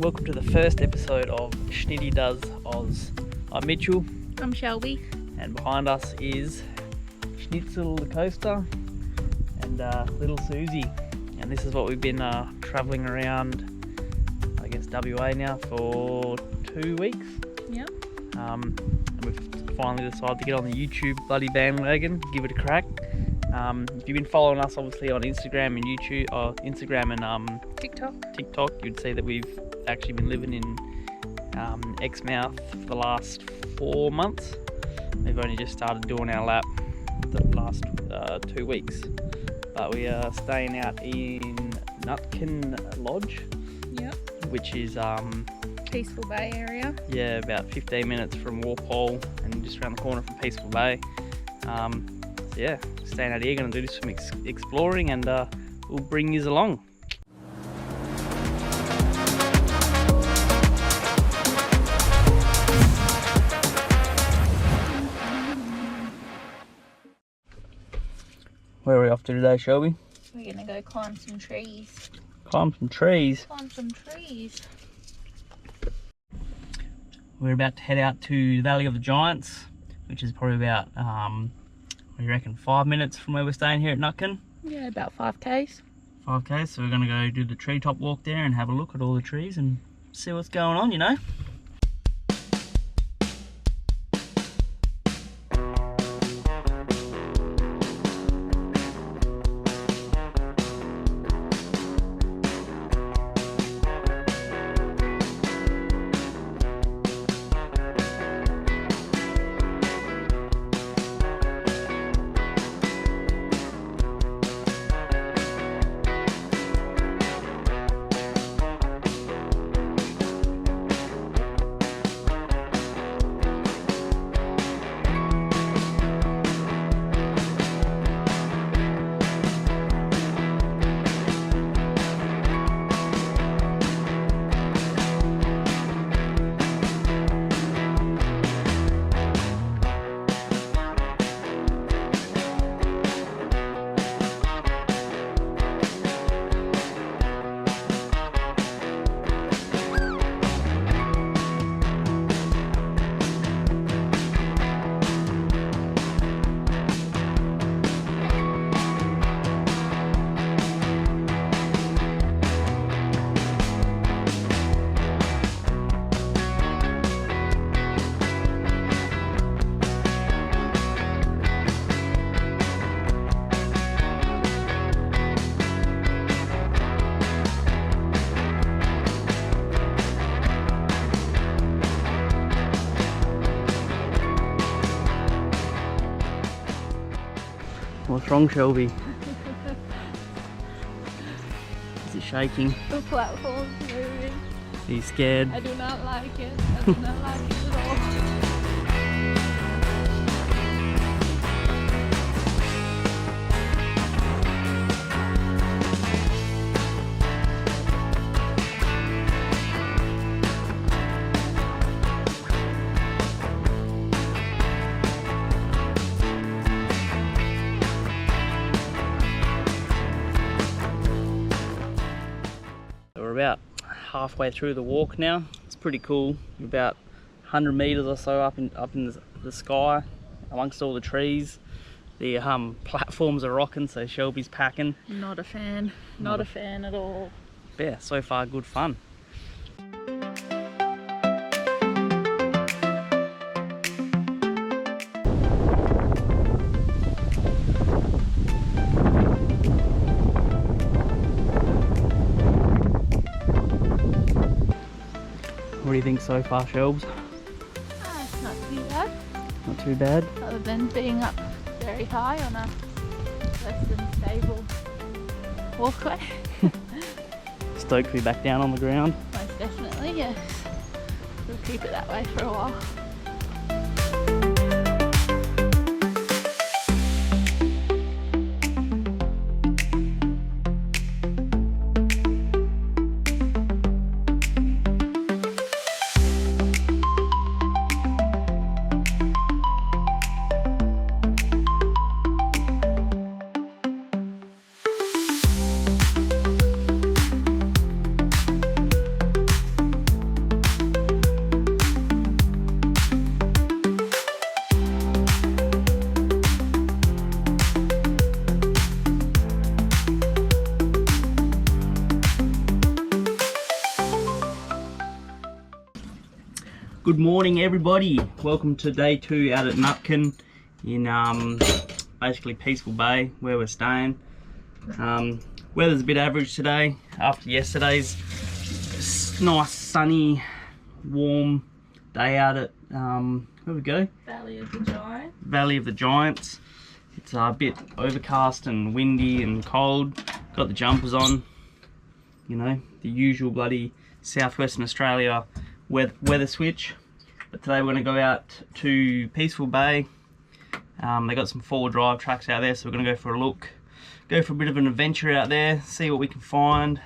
welcome to the first episode of Schnitty Does Oz. I'm Mitchell. I'm Shelby. And behind us is Schnitzel the Coaster and little Susie. And this is what we've been travelling around, I guess, WA now for 2 weeks. Yep. And we've finally decided to get on the YouTube bloody bandwagon, give it a crack. If you've been following us obviously on Instagram and YouTube, Instagram and TikTok, you'd see that we've actually been living in Exmouth for the last 4 months. We've only just started doing our lap the last 2 weeks, but we are staying out in Konqeson Lodge. Yep. Which is Peaceful Bay area. Yeah, about 15 minutes from Walpole and just around the corner from Peaceful Bay. Yeah, staying out here, going to do some exploring, and we'll bring you along. Where are we off to today, Shelby? We're going to go climb some trees. Climb some trees? Climb some trees. We're about to head out to the Valley of the Giants, which is probably about, what do you reckon, 5 minutes from where we're staying here at Konqeson? Yeah, about 5k's. 5k's, so we're going to go do the treetop walk there and have a look at all the trees and see what's going on, you know. What's wrong, Shelby? Is it shaking? The platform's moving. Are you scared? I do not like it. I do not like it at all. We're about halfway through the walk now. It's pretty cool. We're about 100 meters or so up in the sky, amongst all the trees. The platforms are rocking, so Shelby's packing. Not a fan. Not a fan at all. Yeah, so far good fun. What do you think so far, Shelbs? It's not too bad. Not too bad? Other than being up very high on a less than stable walkway. Stoked to be back down on the ground? Most definitely, yes. We'll keep it that way for a while. Good morning everybody, welcome to day 2 out at Nupkin in basically Peaceful Bay where we're staying. Weather's a bit average today after yesterday's nice sunny warm day out at where we go? Valley of the Giants. Valley of the Giants. It's a bit overcast and windy and cold. Got the jumpers on, you know, the usual bloody southwestern Australia weather switch. But today we're going to go out to Peaceful Bay. They got some 4-wheel drive tracks out there, so we're going to go for a look, go for a bit of an adventure out there, see what we can find.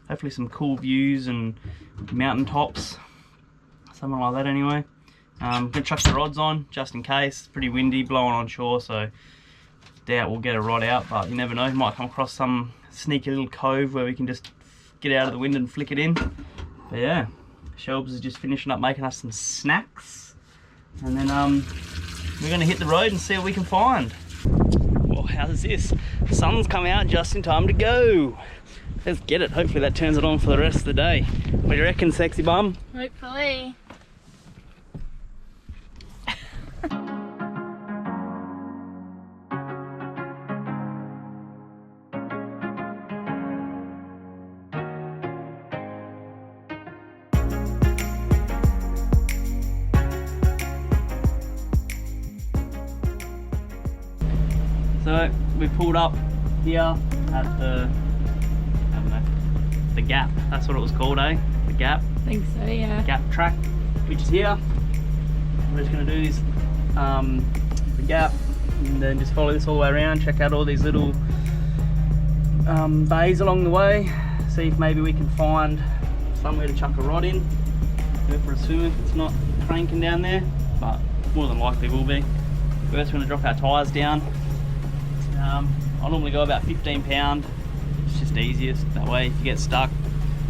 Hopefully some cool views and mountain tops, something like that anyway. I'm going to chuck the rods on just in case. It's pretty windy, blowing on shore, so doubt we'll get a rod out, but you never know, you might come across some sneaky little cove where we can just get out of the wind and flick it in. But yeah, Shelbs is just finishing up making us some snacks, and then we're going to hit the road and see what we can find. Well, how's this? The sun's come out just in time to go. Let's get it. Hopefully that turns it on for the rest of the day. What do you reckon, sexy bum? Hopefully. So we pulled up here at the, I don't know, the gap. That's what it was called, eh? The gap. I think so, yeah. Gap track, which is here. We're just going to do this, the gap, and then just follow this all the way around. Check out all these little bays along the way. See if maybe we can find somewhere to chuck a rod in. Go for a swim if it's not cranking down there, but more than likely will be. First, we're going to drop our tyres down. I normally go about 15 pound. It's just easiest that way. If you get stuck,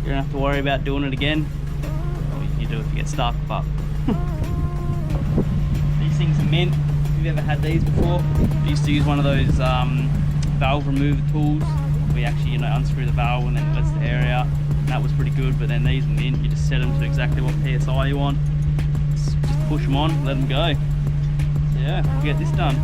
you don't have to worry about doing it again. Or you do if you get stuck, but these things are mint. If you've ever had these before, I used to use one of those valve remover tools. We actually, you know, unscrew the valve and then it lets the air out. And that was pretty good. But then these are mint. You just set them to exactly what PSI you want. Just push them on, let them go. So yeah, we'll get this done.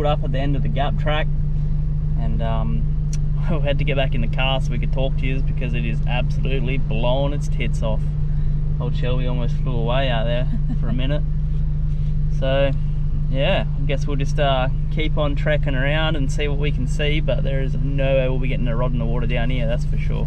Up at the end of the gap track, and we had to get back in the car so we could talk to you because it is absolutely blowing its tits off. Old Shelby almost flew away out there for a minute. So yeah, I guess we'll just keep on trekking around and see what we can see, but there is no way we'll be getting a rod in the water down here, that's for sure.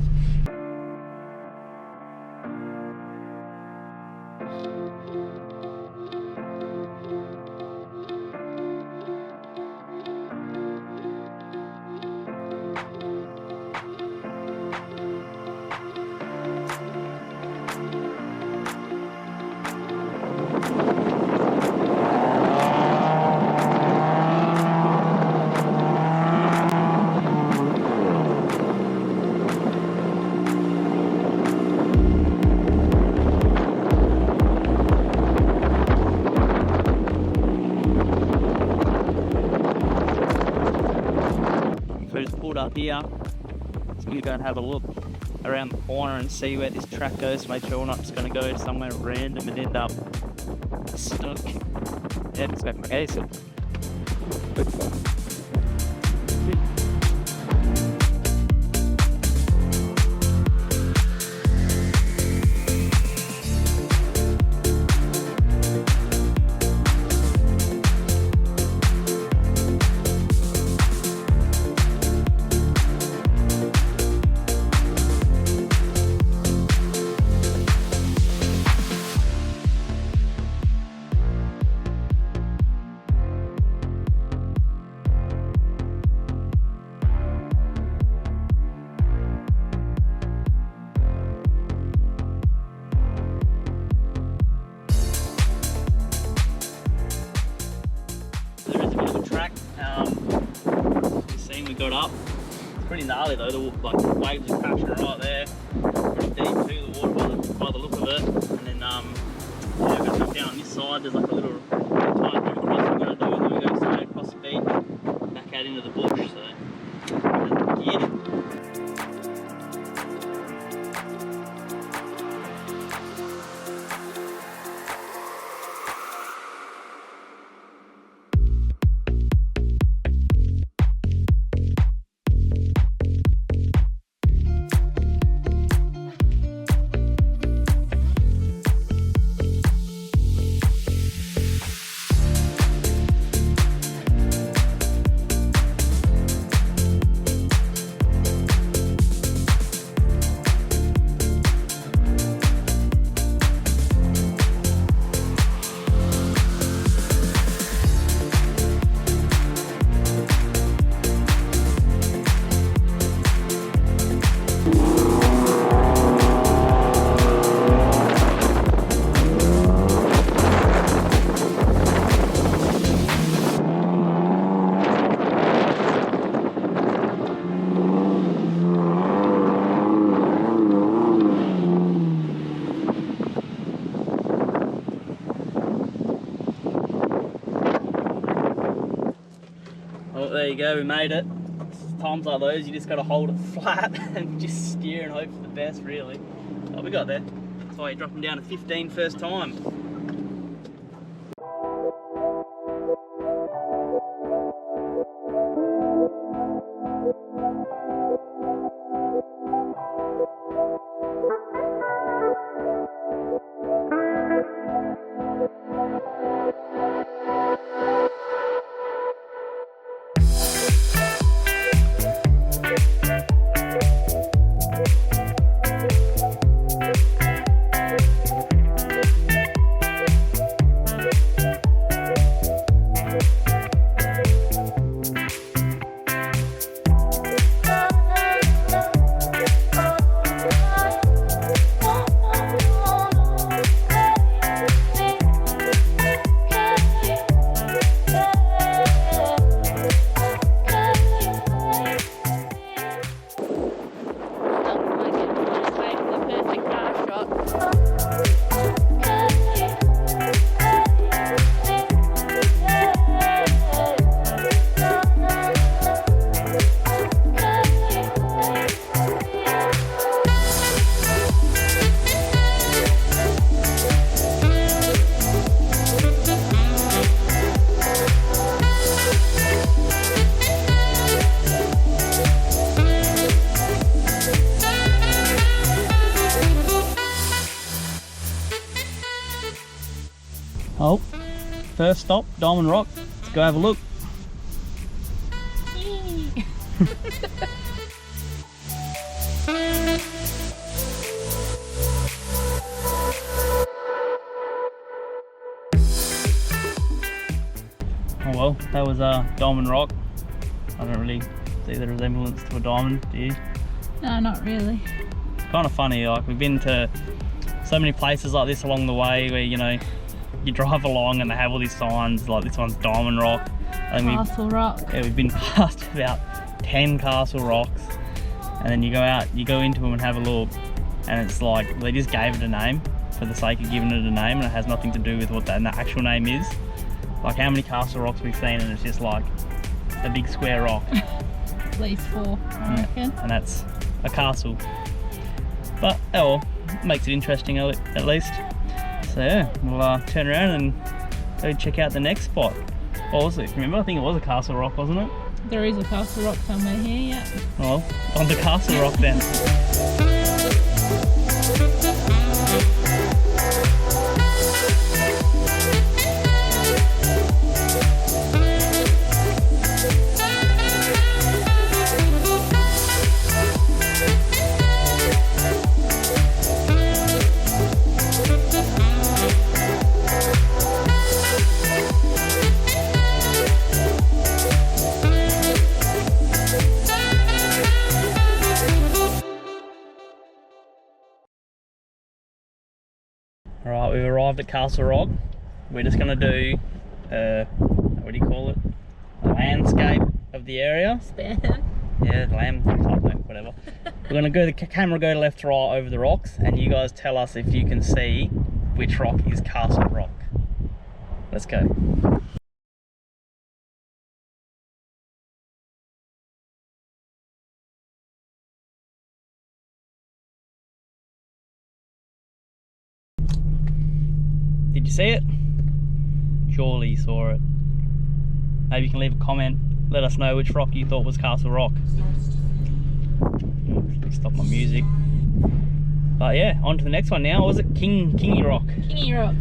Up here, so we're going to go and have a look around the corner and see where this track goes, make sure we're not just going to go somewhere random and end up stuck. Yeah, it's back Konqeson. gnarly though. The waves are crashing right there. Pretty deep too, the water by the look of it. And then yeah, we're gonna come down on this side. There's like a little tiny bit of crossing we're gonna do, and then we go straight across the beach, back out into the bush. So let's get it. There you go, we made it. Times like those, you just got to hold it flat and just steer and hope for the best, really. Oh, we got there. That's why you're dropping down to 15 first time. Oh, first stop, Diamond Rock. Let's go have a look. Oh well, that was Diamond Rock. I don't really see the resemblance to a diamond, do you? No, not really. It's kind of funny, like we've been to so many places like this along the way where, you know, you drive along and they have all these signs, like this one's Diamond Rock. And Castle Rock. Yeah, we've been past about 10 castle rocks, and then you go out, you go into them and have a look, and it's like they just gave it a name for the sake of giving it a name, and it has nothing to do with what the actual name is. Like how many castle rocks we've seen, and it's just like a big square rock. At least 4, I reckon. And that's a castle. But oh well, it makes it interesting at least. So yeah, we'll turn around and go check out the next spot. What was it? Remember? I think it was a castle rock, wasn't it? There is a castle rock somewhere here, yeah. Well, on the castle rock then. Alright, we've arrived at Castle Rock. We're just going to do, what do you call it? A landscape of the area. Yeah, lamb, I don't know, whatever. We're gonna go, the camera go left to right over the rocks, and you guys tell us if you can see which rock is Castle Rock. Let's go. Did you see it? Surely you saw it. Maybe you can leave a comment, let us know which rock you thought was Castle Rock. Stop my music. But yeah, on to the next one now. What was it? Kingy Rock. Kingy Rock.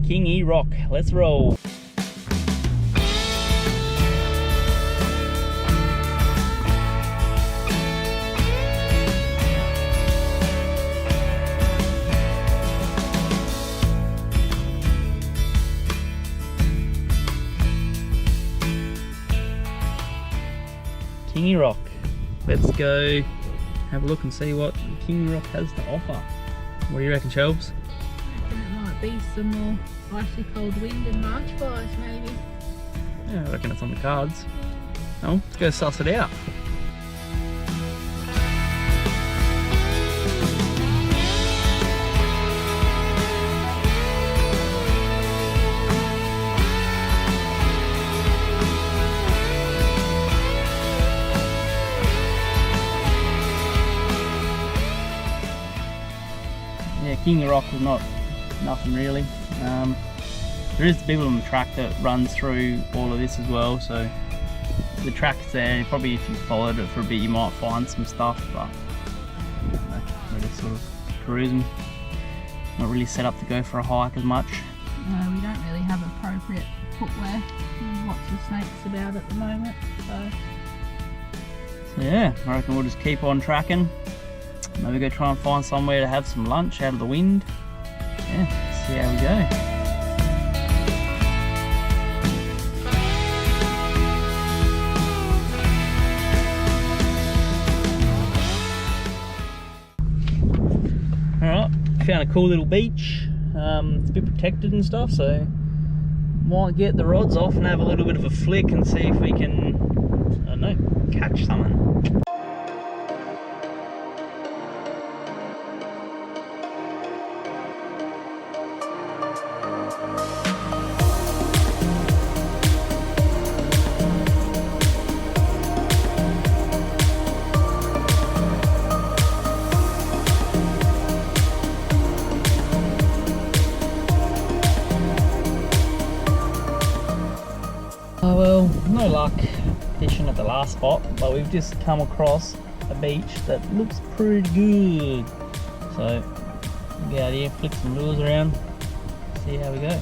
Kingy Rock. Let's roll. Kingy Rock. Let's go have a look and see what Kingy Rock has to offer. What do you reckon, Shelbs? I reckon it might be some more icy cold wind and March fires, maybe. Yeah, I reckon it's on the cards. Oh, let's go suss it out. Yeah, Kingy Rock was nothing really. There is the big little track that runs through all of this as well, so the track's there. Probably if you followed it for a bit you might find some stuff, but I don't know, we're just sort of cruising. Not really set up to go for a hike as much. No, we don't really have appropriate footwear. There's lots of snakes about at the moment, so yeah, I reckon we'll just keep on tracking. Maybe go try and find somewhere to have some lunch out of the wind. Yeah, see how we go. Alright, found a cool little beach. It's a bit protected and stuff, so might get the rods off and have a little bit of a flick and see if we can, I don't know, catch something. Oh well, no luck fishing at the last spot, but we've just come across a beach that looks pretty good. So, get out here, flick some lures around, see how we go.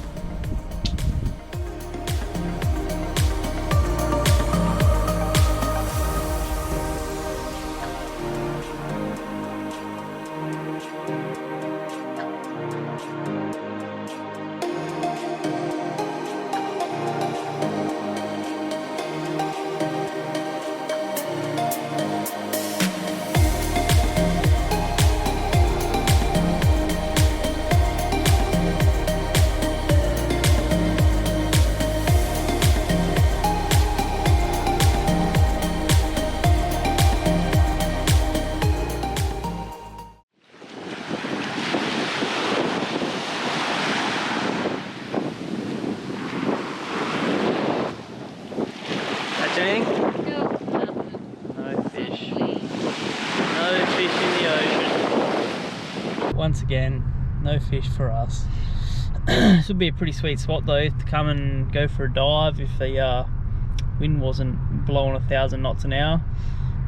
No fish. No fish in the ocean. Once again, no fish for us. This would be a pretty sweet spot though to come and go for a dive if the wind wasn't blowing 1,000 knots an hour.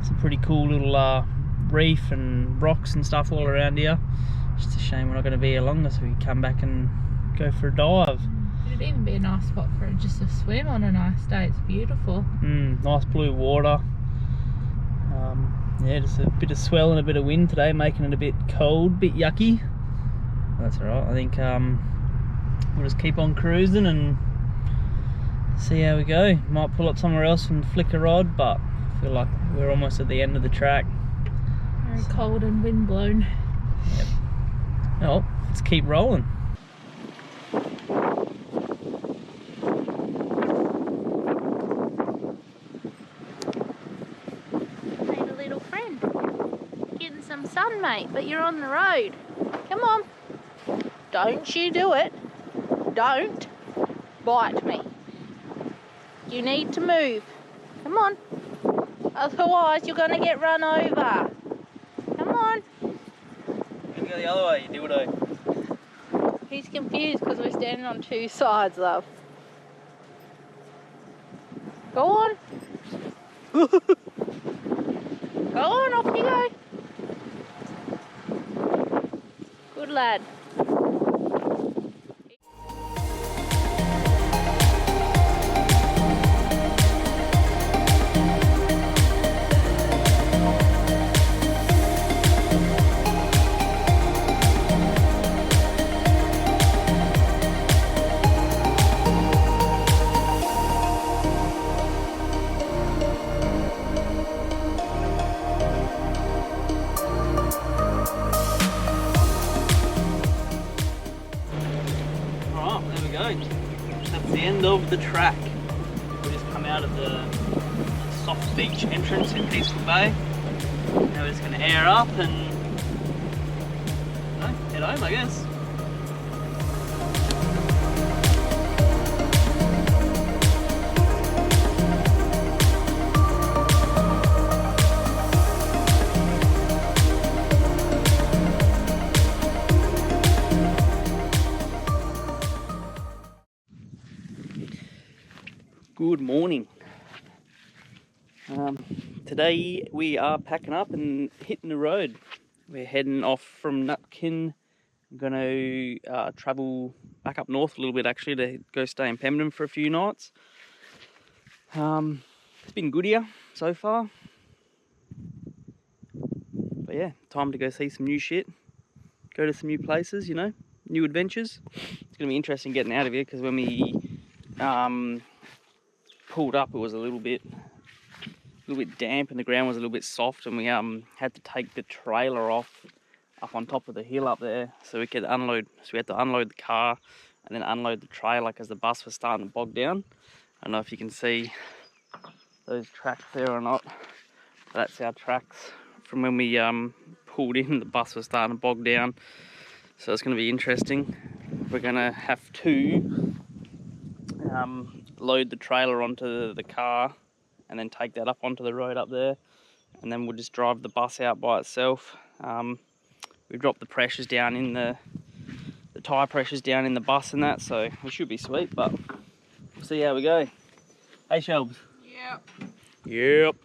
Some pretty cool little reef and rocks and stuff all around here. Just a shame we're not going to be here longer, so we can come back and go for a dive. it'd even be a nice spot for just a swim on a nice day. It's beautiful. Nice blue water. Yeah, just a bit of swell and a bit of wind today, making it a bit cold, bit yucky. That's alright. I think we'll just keep on cruising and see how we go. Might pull up somewhere else and flick a rod, but I feel like we're almost at the end of the track. Very cold and wind blown. Yep. Well, let's keep rolling. fun, mate, but you're on the road. Come on. Don't you do it. Don't bite me. You need to move. Come on. Otherwise, you're going to get run over. Come on. You go the other way, you dildo. He's confused because we're standing on two sides, love. Go on. Go on, off you go. Good lad. That's the end of the track. We just come out of the soft beach entrance in Peaceful Bay. Now we're just going to air up and head home, I guess. Good morning. Today we are packing up and hitting the road. We're heading off from Nutkin. I'm going to travel back up north a little bit actually to go stay in Pemberton for a few nights. It's been good here so far. But yeah, time to go see some new shit. Go to some new places, you know, new adventures. It's going to be interesting getting out of here because when we pulled up, it was a little bit damp and the ground was a little bit soft, and we had to take the trailer off up on top of the hill up there so we could unload. So we had to unload the car and then unload the trailer because the bus was starting to bog down. I don't know if you can see those tracks there or not, but that's our tracks from when we pulled in. The bus was starting to bog down, so it's going to be interesting. We're going to have to load the trailer onto the car and then take that up onto the road up there, and then we'll just drive the bus out by itself. We dropped the pressures down in the tyre pressures down in the bus and that, so we should be sweet, but we'll see how we go. Hey Shelbs. Yep. Yep.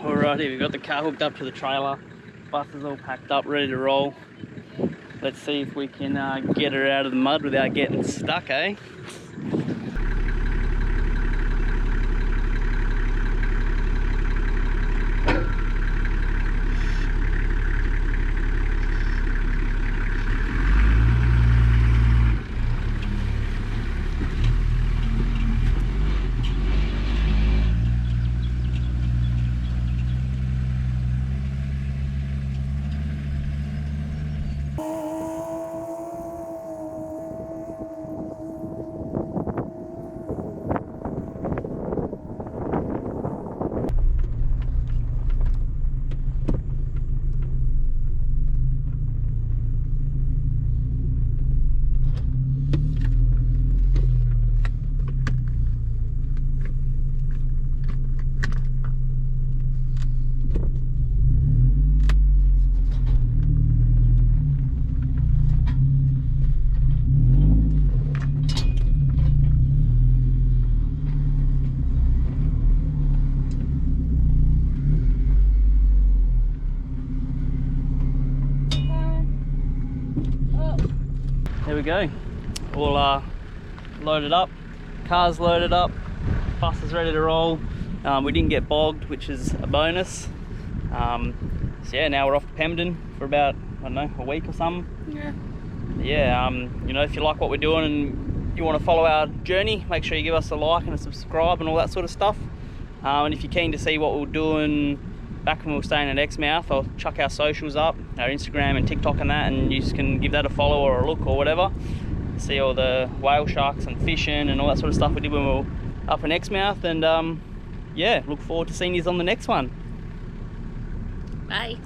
Alrighty, we've got the car hooked up to the trailer. Bus is all packed up, ready to roll. Let's see if we can get her out of the mud without getting stuck, eh? there we go. All loaded up, car's loaded up, bus is ready to roll. We didn't get bogged, which is a bonus. So yeah, now we're off to Pemberton for about, I don't know, a week or something. Yeah, you know, if you like what we're doing and you want to follow our journey, make sure you give us a like and a subscribe and all that sort of stuff. And if you're keen to see what we're doing back when we were staying at Exmouth, I'll chuck our socials up, our Instagram and TikTok and that, and you just can give that a follow or a look or whatever. See all the whale sharks and fishing and all that sort of stuff we did when we were up in Exmouth. And yeah, look forward to seeing you on the next one. Bye.